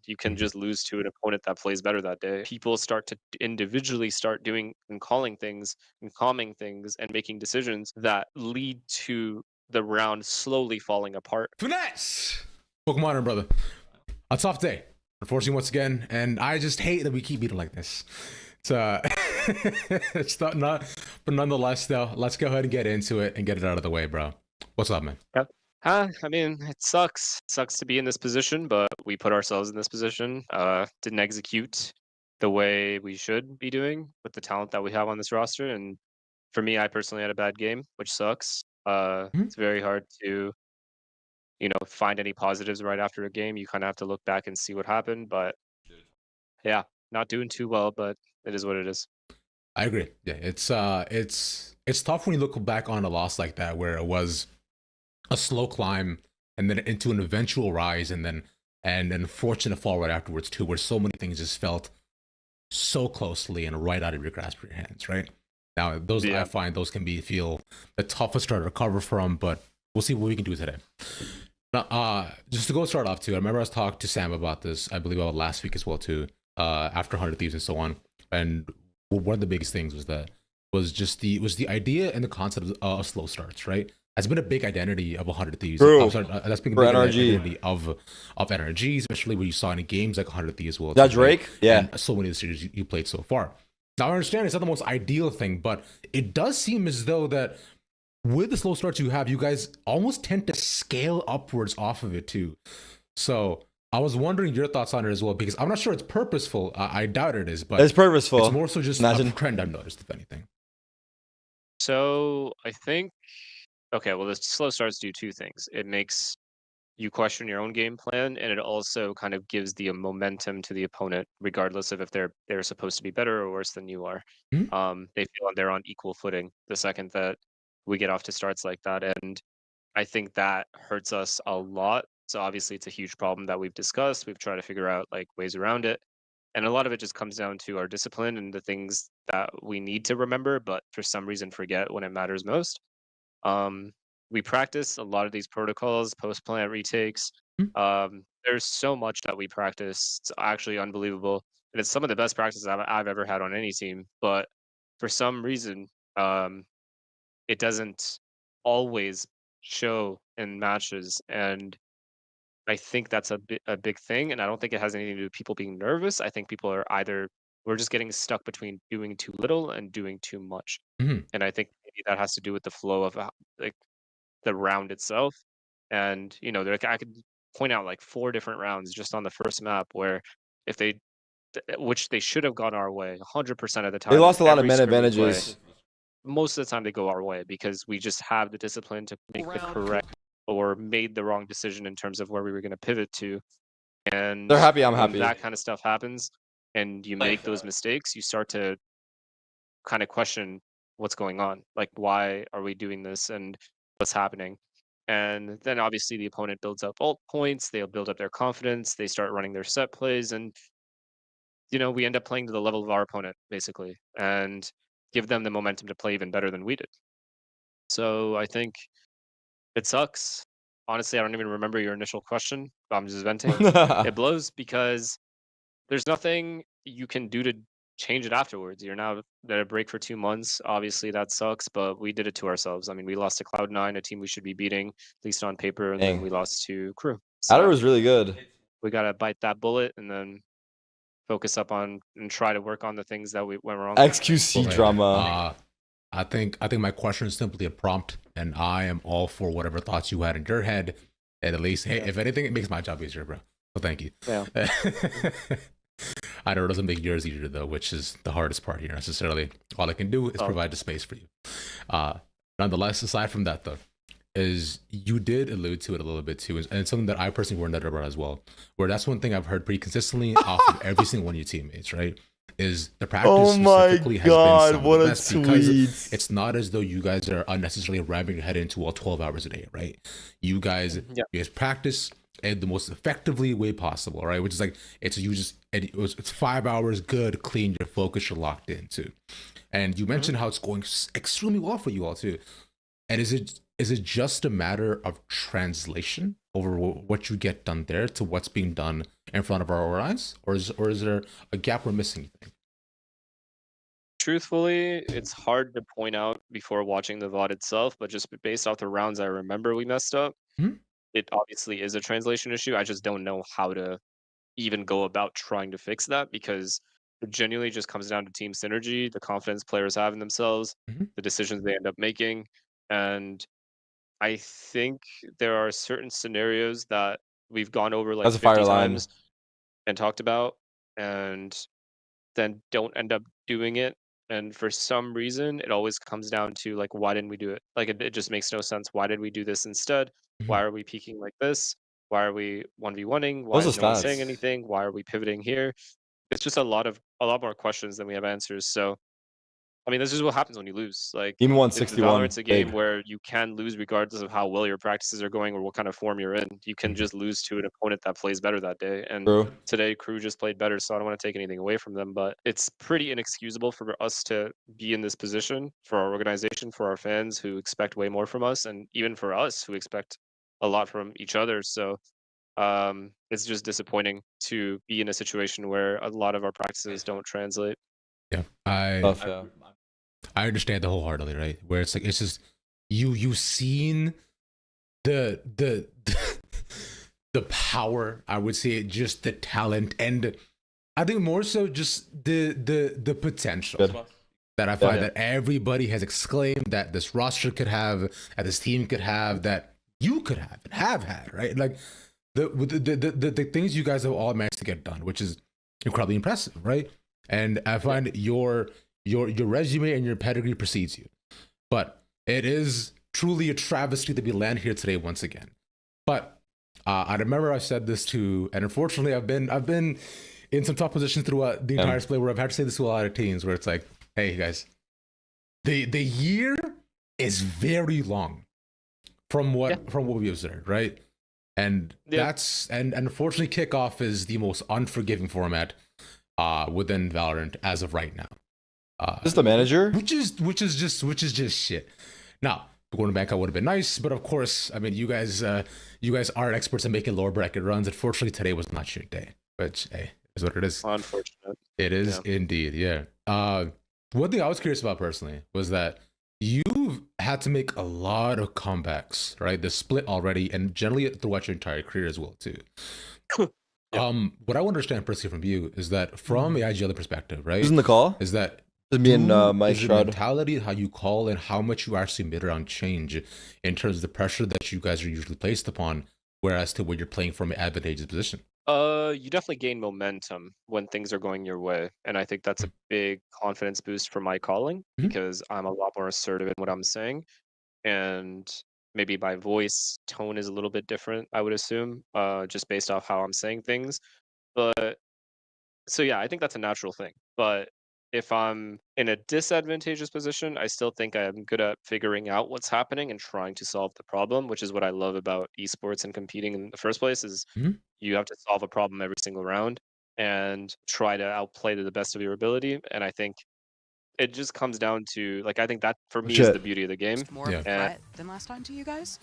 You can just lose to an opponent that plays better that day. People start to individually start doing and calling things and calming things and making decisions that lead to the round slowly falling apart. Finesse! Welcome on, brother. A tough day, unfortunately, once again, and I just hate that we keep beating like this. It's not, but nonetheless, though, let's go ahead and get into it and get it out of the way, bro. What's up, man? Yep. I mean, it sucks. It sucks to be in this position, but we put ourselves in this position. Didn't execute the way we should be doing with the talent that we have on this roster. And for me, I personally had a bad game, which sucks. It's very hard to, find any positives right after a game. You kind of have to look back and see what happened. But yeah, not doing too well, but it is what it is. I agree. Yeah, it's tough when you look back on a loss like that, where it was a slow climb and then into an eventual rise, and then an unfortunate fall right afterwards too, where so many things just felt so closely and right out of your grasp of your hands. Right now, those I find those can feel the toughest to recover from, but we'll see what we can do today. Now, just to start off too, I remember I was talking to Sam about this, I believe about last week as well too, after 100 Thieves and so on, and one of the biggest things was the idea and the concept of slow starts, right? That's been a big identity of 100 Thieves. That's been a big identity of NRG, especially when you saw in games like 100 Thieves. Well, that Drake, yeah, and so many of the series you played so far. Now I understand it's not the most ideal thing, but it does seem as though that with the slow starts you have, you guys almost tend to scale upwards off of it too. So I was wondering your thoughts on it as well, because I'm not sure it's purposeful. I doubt it is, but it's purposeful. It's more so just a trend I've noticed, if anything. So I think, okay, well, the slow starts do two things. It makes you question your own game plan, and it also kind of gives the momentum to the opponent, regardless of if they're supposed to be better or worse than you are. Mm-hmm. They feel they're on equal footing the second that we get off to starts like that, and I think that hurts us a lot. So obviously, it's a huge problem that we've discussed. We've tried to figure out like ways around it, and a lot of it just comes down to our discipline and the things that we need to remember, but for some reason forget when it matters most. We practice a lot of these protocols, post plant retakes. There's so much that we practice. It's actually unbelievable, and it's some of the best practices I've ever had on any team. But for some reason, it doesn't always show in matches, and I think that's a big thing. And I don't think it has anything to do with people being nervous. I think people are we're just getting stuck between doing too little and doing too much, and I think maybe that has to do with the flow of like the round itself. And I could point out like 4 different rounds just on the first map where if which they should have gone our way 100% of the time. They lost a lot of men advantages. Most of the time they go our way because we just have the discipline to make the correct or made the wrong decision in terms of where we were going to pivot to. And they're happy, I'm happy. That kind of stuff happens and you make those mistakes, you start to kind of question what's going on. Like, why are we doing this and what's happening? And then obviously the opponent builds up ult points, they'll build up their confidence, they start running their set plays, and we end up playing to the level of our opponent basically and give them the momentum to play even better than we did. So I think it sucks. Honestly, I don't even remember your initial question. I'm just venting. It blows because there's nothing you can do to change it afterwards. You're now at a break for 2 months. Obviously, that sucks, but we did it to ourselves. I mean, we lost to Cloud9, a team we should be beating, at least on paper, and then we lost to Crew. So Adder was really good. We got to bite that bullet and then focus up on and try to work on the things that we went wrong. XQC drama. I think my question is simply a prompt, and I am all for whatever thoughts you had in your head. And at least, hey, if anything, it makes my job easier, bro. So thank you. Yeah. I know it doesn't make yours easier though, which is the hardest part here necessarily. All I can do is provide the space for you. Nonetheless, aside from that though, is you did allude to it a little bit too, and it's something that I personally warned about as well, where that's one thing I've heard pretty consistently off of every single one of your teammates, right? Is the practice specifically has been some of the best because it's not as though you guys are unnecessarily ramming your head into 12 hours a day, right? You guys practice in the most effectively way possible, right? Which is like it's 5 hours good, clean, your focus, you're locked in too. And you mentioned how it's going extremely well for you all too. And is it is it just a matter of translation over what you get done there to what's being done in front of our eyes, or is there a gap we're missing, you think? Truthfully, it's hard to point out before watching the VOD itself, but just based off the rounds I remember we messed up, it obviously is a translation issue. I just don't know how to even go about trying to fix that, because it genuinely just comes down to team synergy, the confidence players have in themselves, the decisions they end up making. And I think there are certain scenarios that we've gone over like That's a fire 50 line. times and talked about, and then don't end up doing it. And for some reason, it always comes down to like, why didn't we do it? Like, it just makes no sense. Why did we do this instead? Why are we peaking like this? Why are we 1v1ing? Why Those is are no one saying stats. anything? Why are we pivoting here? It's just a lot more questions than we have answers. So I mean, this is what happens when you lose. Like, Even the 161. Valorant's a game Big. where you can lose regardless of how well your practices are going or what kind of form you're in. You can just lose to an opponent that plays better that day. And True. today, Crew just played better, so I don't want to take anything away from them. But it's pretty inexcusable for us to be in this position, for our organization, for our fans who expect way more from us, and even for us who expect a lot from each other. So it's just disappointing to be in a situation where a lot of our practices don't translate. Yeah, Tough, yeah. I understand the wholeheartedly, right? Where it's like, it's just you've seen the the power, I would say, just the talent, and I think more so just the potential. Good. That I find that everybody has exclaimed that this roster could have, that this team could have, that you could have and have had, right? Like the things you guys have all managed to get done, which is incredibly impressive, right? And I find your resume and your pedigree precedes you. But it is truly a travesty to be landed here today once again. But I remember I said this to, and unfortunately I've been in some tough positions throughout the entire split where I've had to say this to a lot of teams where it's like, hey guys, the year is very long from what we observed, right? And that's and unfortunately Kickoff is the most unforgiving format within Valorant as of right now. Is the manager? Which is just shit. Now, going back, I would have been nice, but of course, I mean, you guys are experts in making lower bracket runs. Unfortunately, today was not your day, which hey, is what it is. Unfortunate. It is indeed, yeah. One thing I was curious about personally was that you've had to make a lot of comebacks, right? The split already, and generally throughout your entire career as well too. What I want to understand personally from you is that from a IGL perspective, right? Who's in the call? Is that me and Mike is the Shroud. mentality, how you call, and how much you actually made around change in terms of the pressure that you guys are usually placed upon, whereas to where you're playing from an advantageous position? You definitely gain momentum when things are going your way, and I think that's a big confidence boost for my calling because I'm a lot more assertive in what I'm saying, and maybe my voice tone is a little bit different, I would assume, just based off how I'm saying things. But so yeah, I think that's a natural thing. But if I'm in a disadvantageous position, I still think I'm good at figuring out what's happening and trying to solve the problem, which is what I love about esports and competing in the first place is you have to solve a problem every single round and try to outplay to the best of your ability. And I think it just comes down to, like, I think that for me is the beauty of the game. More of a threat than last time to you guys?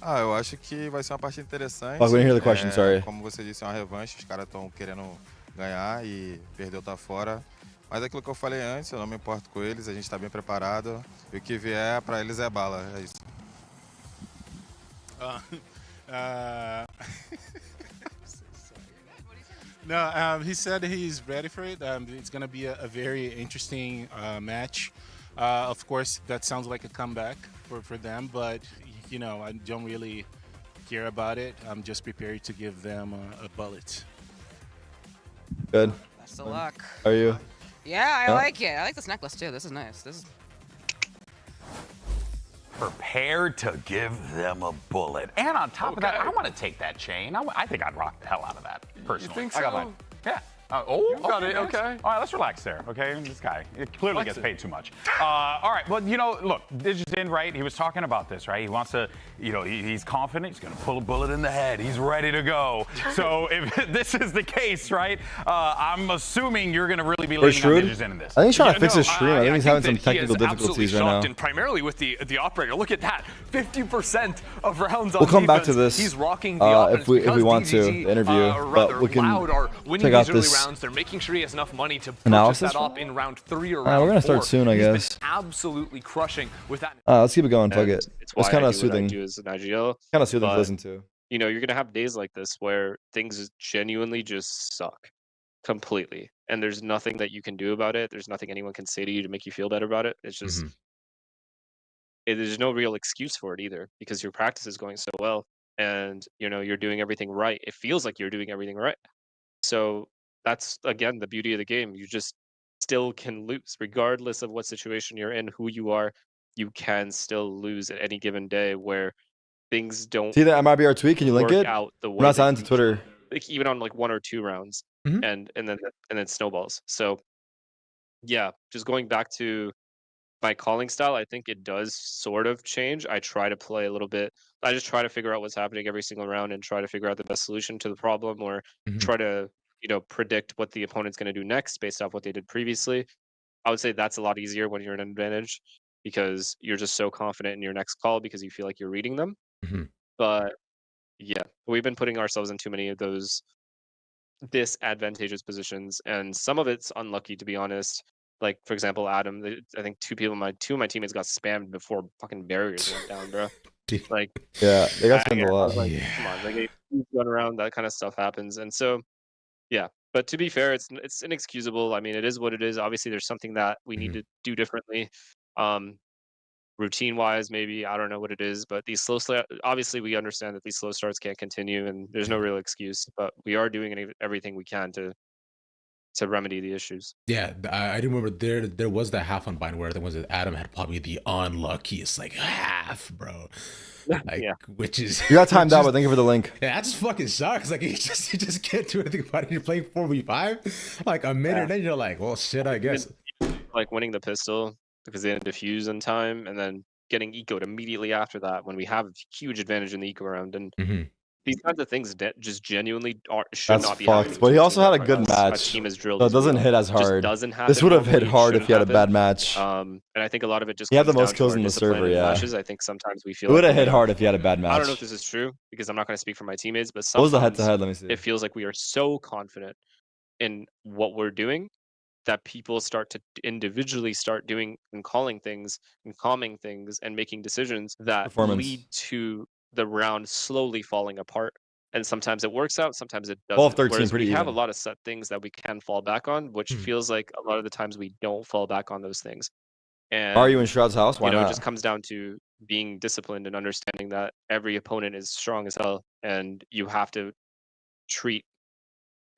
Eu acho que vai ser uma partida interessante. Oh, we didn't hear the question, sorry. Como você disse, é uma revanche, os caras estão querendo ganhar e perdeu tá fora. Mas aquilo que eu falei antes, eu não me importo com eles, a gente tá bem preparado. E o que vier pra eles é bala, é isso. No, he said he's ready for it. It's going to be a very interesting match. Of course, that sounds like a comeback for them, but you know, I don't really care about it. I'm just prepared to give them a bullet. Good. Best of luck. How are you? Yeah, I like it. I like this necklace too. This is nice. This is prepared to give them a bullet. And on top of that, I want to take that chain. I think I'd rock the hell out of that, personally. You think so? I got mine. Yeah. Got it. Okay. All right, let's relax there. Okay, this guy clearly gets paid too much. All right, well, look, Digit's right. He was talking about this, right? He wants to, he's confident. He's going to pull a bullet in the head. He's ready to go. So if this is the case, right? I'm assuming you're going to really be leaning on Digit in this. I think he's trying to fix his stream. I think he's having some technical difficulties right now. And primarily with the operator. Look at that, 50% of rounds on We'll come defense. back to this He's rocking the if we want to the interview, but we can are winning check out these early this rounds. They're making sure he has enough money to purchase analysis that up in round 3 or round 4. we're gonna start soon, I He's been guess. absolutely crushing with that. Let's keep it going. Fuck it. It's kind I of do what I soothing. do as an IGL. Kind of soothing to but, listen to. You're gonna have days like this where things genuinely just suck completely, and there's nothing that you can do about it. There's nothing anyone can say to you to make you feel better about it. It's just there's no real excuse for it either, because your practice is going so well, and you're doing everything right. It feels like you're doing everything right. So that's again the beauty of the game. You just still can lose regardless of what situation you're in, who you are. You can still lose at any given day where things don't See that MIBR tweet? Can you link work it? out the way I'm not that signed to you Twitter. like, even on like 1 or 2 rounds, and then snowballs. So yeah, just going back to my calling style, I think it does sort of change. I try to play a little bit. I just try to figure out what's happening every single round and try to figure out the best solution to the problem, or try to predict what the opponent's going to do next based off what they did previously. I would say that's a lot easier when you're in an advantage, because you're just so confident in your next call because you feel like you're reading them. But yeah, we've been putting ourselves in too many of those disadvantageous positions, and some of it's unlucky, to be honest. Like, for example, Adam, I think two of my teammates got spammed before fucking barriers went down, bro. Like, yeah, they got spammed a lot. like, come on, like, run around, that kind of stuff happens, and so yeah. But to be fair, it's inexcusable. I mean, it is what it is. Obviously, there's something that we need to do differently. Routine-wise, maybe, I don't know what it is, but these slow starts, obviously we understand that these slow starts can't continue, and there's no real excuse, but we are doing everything we can to remedy the issues. Yeah, I remember there was that half on Bind where there was Adam had probably the unluckiest like half, bro. Like, which is you got timed out, but thank you for the link. Yeah, that just fucking sucks. Like you just can't do anything about it. You're playing 4v5, like a minute, and then you're like, well, shit, I guess. Like winning the pistol because they didn't defuse in time, and then getting ecoed immediately after that when we have a huge advantage in the eco round, and these kinds of things just genuinely should not be happening. But he also had a good match. My team is drilled. So it doesn't hit as hard. This would have hit hard if he had a bad match. And I think a lot of it just he had the comes most down kills to in our the server. discipline and Yeah, matches. I think sometimes we feel it would like have hit hard if he had a bad match. I don't know if this is true because I'm not going to speak for my teammates, but what was the sometimes head-to-head? Let me see. it feels like we are so confident in what we're doing that people start to individually start doing and calling things and calming things and making decisions that lead to the round slowly falling apart. And sometimes it works out, sometimes it doesn't. 12-13, pretty we have a even. lot of set things that we can fall back on, which feels like a lot of the times we don't fall back on those things. And are you in Shroud's house? Why not? It just comes down to being disciplined and understanding that every opponent is strong as hell, and you have to treat.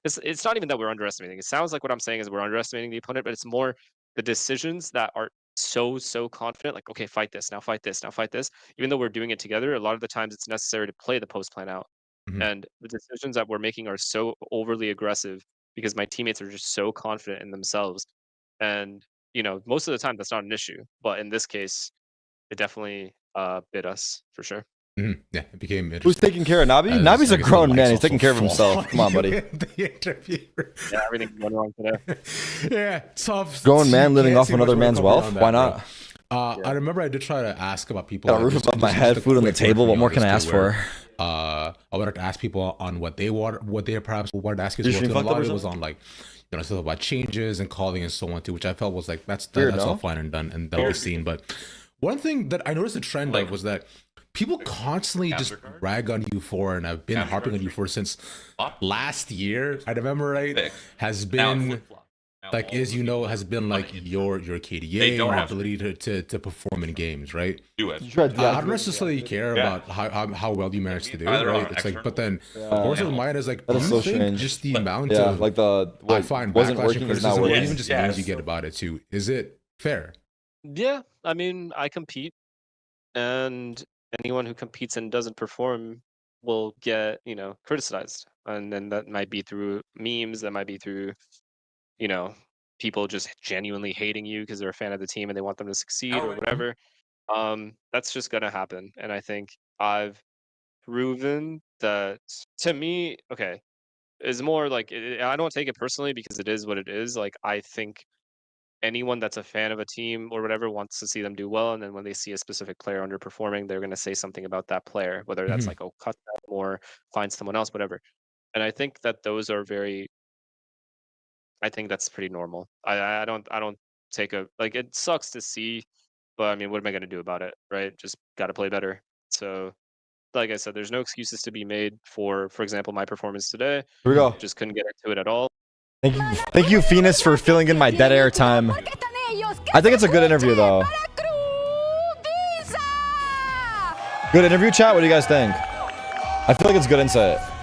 It's not even that we're underestimating. It sounds like what I'm saying is we're underestimating the opponent, but it's more the decisions that are so confident. Like, okay, fight this now, fight this now, fight this. Even though we're doing it together, a lot of the times it's necessary to play the post plan out. And the decisions that we're making are so overly aggressive because my teammates are just so confident in themselves. And, most of the time that's not an issue. But in this case, it definitely bit us for sure. Yeah, it became interesting. Who's taking care of Nabi? Nabi's a grown man. He's taking care of himself. Come on, buddy. Yeah, everything's going wrong today. Yeah, tough. Grown man living off another man's wealth? Why not? I remember I did try to ask about people. Got a roof above my head, food on the table. What more can I ask for? I wanted to ask people on what they perhaps wanted to ask as well. A lot of it was on like, stuff about changes and calling and so on too, which I felt was like that's all fine and done and that'll be seen. But one thing that I noticed a trend of was that people constantly just rag on you for, and I've been harping on you for since last year. I remember has been like, as has been like your KDA, your ability to perform in games, right? I don't necessarily care about how well you manage to do, right? It's like, but then also mine is like, do you think just the amount of like I find backlash and criticism, or even just news you get about it too, is it fair? Yeah, I mean, I compete, and anyone who competes and doesn't perform will get criticized. And then that might be through memes, that might be through, you know, people just genuinely hating you because they're a fan of the team and they want them to succeed or whatever. That's just gonna happen. And I think I've proven that, to me, okay, is more like I don't take it personally because it is what it is. Like, I think anyone that's a fan of a team or whatever wants to see them do well, and then when they see a specific player underperforming, they're going to say something about that player, whether that's like, oh, cut them or find someone else, whatever. And I think that those are very, I think that's pretty normal. I don't take a, like, it sucks to see, but I mean, what am I going to do about it, right? Just got to play better. So like I said, there's no excuses to be made for example, my performance today. Here we go. Just couldn't get into it at all. Thank you, Finesse, for filling in my dead air time. I think it's a good interview, though. Good interview, chat. What do you guys think? I feel like it's good insight.